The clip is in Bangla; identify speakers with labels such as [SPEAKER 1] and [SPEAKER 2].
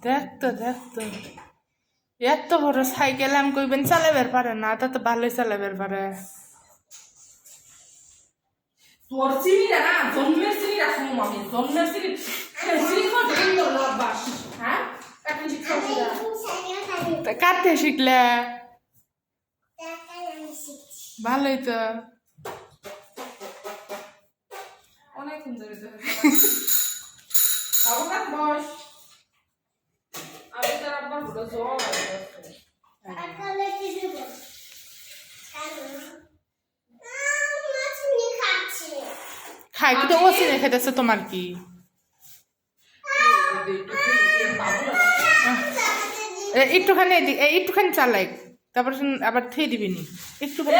[SPEAKER 1] দেখতো এত বড় সাইকেল আমি কইবেন চালাবার পারে না, তা তো ভালোই চালাবার পারে।
[SPEAKER 2] তোর চিনিটা না জন্মের চিনিটা শুনুম আমি জন্মের চিনি চিনি খাওয়া সুন্দর অভ্যাস। হ্যাঁ এখন
[SPEAKER 1] তা কাটতে শিখলে ভালোই তো।
[SPEAKER 2] অনেক সুন্দর বাবুকার বয়স আমি তার আব্বার বড় জ্বর
[SPEAKER 1] খাই কিন্তু ও চিনে খেতেছে তোমার কি? একটুখানি একটুখানি চালাই, তারপর আবার থেয়ে দিবি নি একটুখানি।